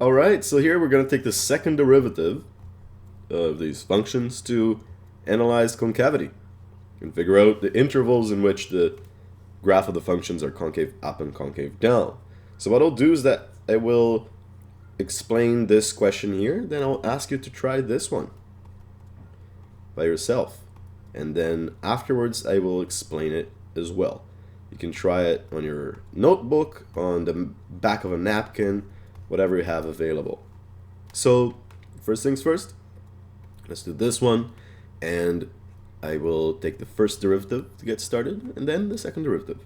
Alright, so here we're going to take the second derivative of these functions to analyze concavity and figure out the intervals in which the graph of the functions are concave up and concave down. So what I'll do is that I will explain this question here, then I'll ask you to try this one by yourself. And then afterwards I will explain it as well. You can try it on your notebook, on the back of a napkin, whatever you have available. So first things first, let's do this one, and I will take the first derivative to get started, and then the second derivative.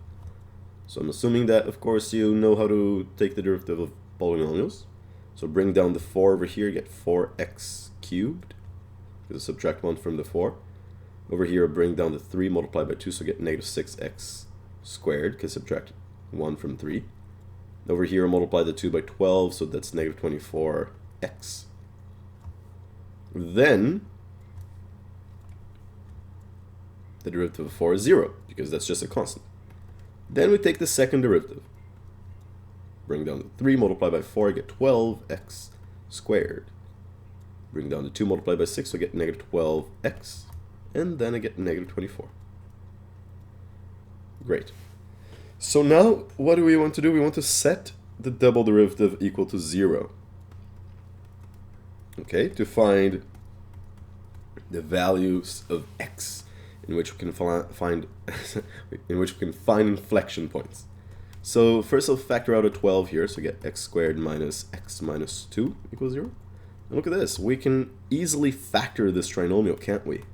So I'm assuming that, of course, you know how to take the derivative of polynomials. So bring down the 4 over here, get 4x cubed, because subtract 1 from the 4. Over here, bring down the 3, multiply by 2, so get negative 6x squared, because subtract 1 from 3. Over here, multiply the 2 by 12, so that's negative 24x. Then, the derivative of 4 is 0, because that's just a constant. Then we take the second derivative. Bring down the 3, multiply by 4, I get 12x squared. Bring down the 2, multiply by 6, so I get negative 12x. And then I get negative 24. Great. So now, what do we want to do? We want to set the double derivative equal to 0. Okay, to find the values of x in which we can find inflection points. So first I'll factor out a 12 here, so get x squared minus x minus 2 equals 0. And look at this, we can easily factor this trinomial, can't we?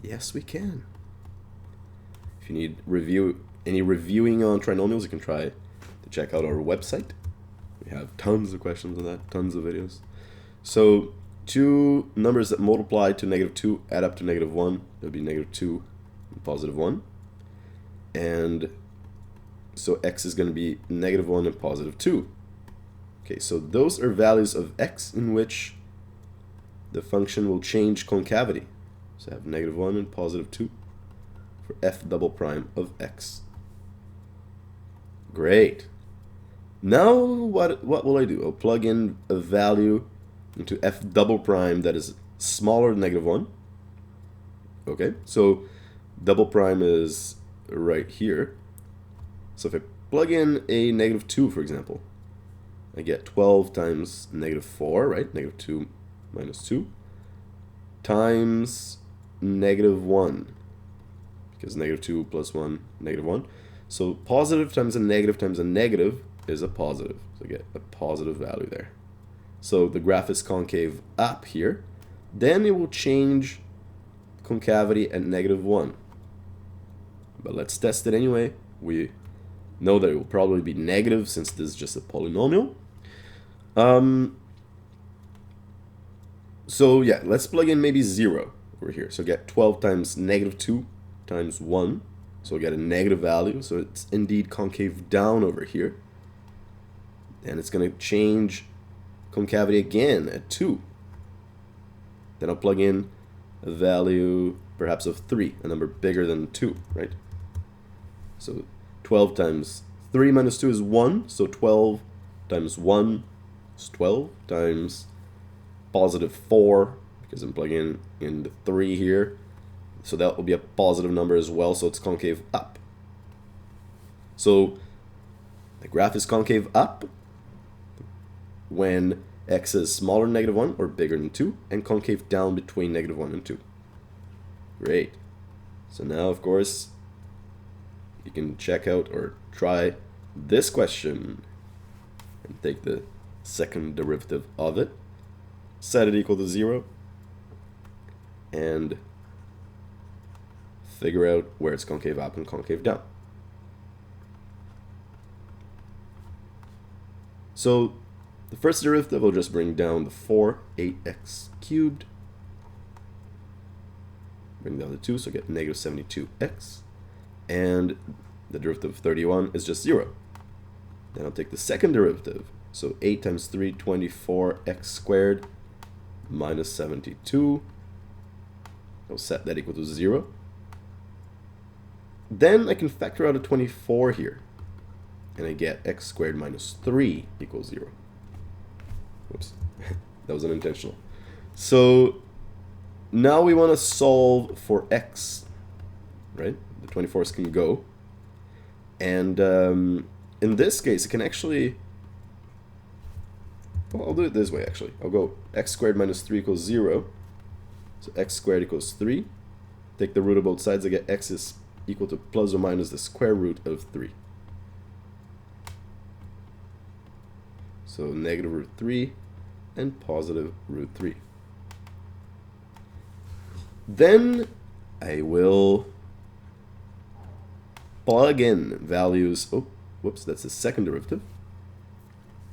Yes, we can. If you need any reviewing on trinomials, you can try to check out our website. We have tons of questions on that, tons of videos. So two numbers that multiply to negative 2 add up to negative 1. It would be negative 2 and positive 1. And so x is going to be negative 1 and positive 2. Okay, so those are values of x in which the function will change concavity. So I have negative 1 and positive 2 for f double prime of x. Great. Now what will I do? I'll plug in a value into f double prime that is smaller than negative 1. Okay, so double prime is right here. So if I plug in a negative 2, for example, I get 12 times negative 4, right? Negative 2 minus 2 times negative 1, because negative 2 plus 1, negative 1. So positive times a negative is a positive. So I get a positive value there. So the graph is concave up here. Then it will change concavity at negative 1. But let's test it anyway. We know that it will probably be negative since this is just a polynomial. So yeah, let's plug in maybe 0 over here. So get 12 times negative 2 times 1. So we get a negative value. So it's indeed concave down over here. And it's going to change concavity again at 2. Then I'll plug in a value perhaps of 3, a number bigger than 2, right? So 12 times 3 minus 2 is 1. So 12 times 1 is 12 times positive 4, because I'm plugging in the 3 here. So that will be a positive number as well, so it's concave up. So the graph is concave up when x is smaller than negative 1 or bigger than 2, and concave down between negative 1 and 2. Great. So now, of course, you can check out or try this question and take the second derivative of it, set it equal to 0, and figure out where it's concave up and concave down. So the first derivative will just bring down the 4, 8x cubed. Bring down the 2, so get negative 72x. And the derivative of 31 is just 0. Then I'll take the second derivative. So 8 times 3, 24x squared minus 72. I'll set that equal to 0. Then I can factor out a 24 here. And I get x squared minus 3 equals 0. Oops, that was unintentional. So now we want to solve for x, right? The 24s can go. And in this case, it can actually... Well, I'll do it this way, actually. I'll go x squared minus 3 equals 0. So x squared equals 3. Take the root of both sides. I get x is equal to plus or minus the square root of 3. So negative root 3 and positive root 3. Then I will plug in values. Oh, whoops, that's the second derivative.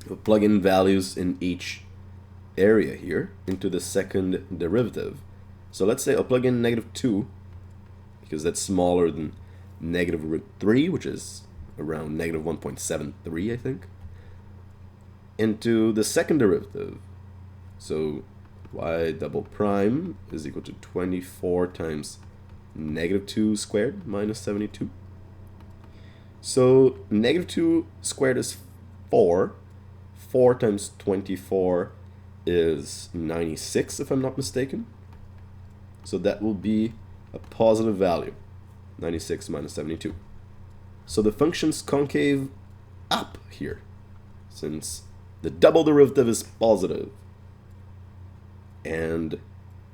We'll plug in values in each area here into the second derivative. So let's say I'll plug in negative 2, because that's smaller than negative root 3, which is around negative 1.73, I think, into the second derivative. So y double prime is equal to 24 times negative 2 squared minus 72. So negative 2 squared is 4. 4 times 24 is 96, if I'm not mistaken. So that will be a positive value, 96 minus 72. So the function's concave up here, since the double derivative is positive. And,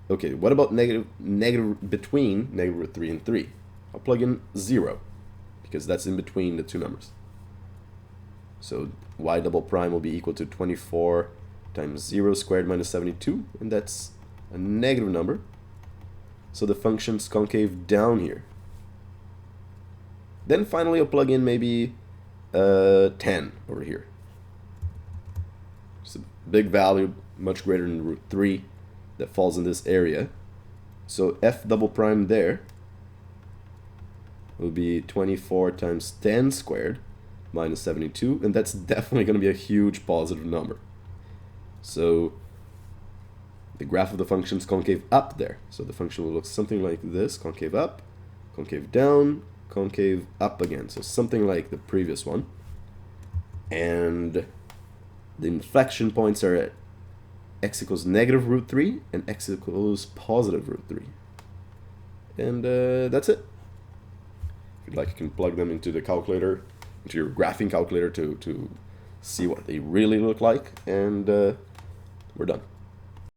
okay, what about negative between negative root 3 and 3? I'll plug in 0, because that's in between the two numbers. So y double prime will be equal to 24 times 0 squared minus 72, and that's a negative number. So the function's concave down here. Then finally I'll plug in maybe 10 over here. It's a big value, much greater than root 3, that falls in this area. So f double prime there will be 24 times 10 squared minus 72, and that's definitely going to be a huge positive number. So the graph of the function is concave up there. So the function will look something like this: concave up, concave down, concave up again. So something like the previous one. And the inflection points are at x equals negative root 3 and x equals positive root 3. And that's it. If you'd like, you can plug them into the calculator, into your graphing calculator to see what they really look like, and we're done.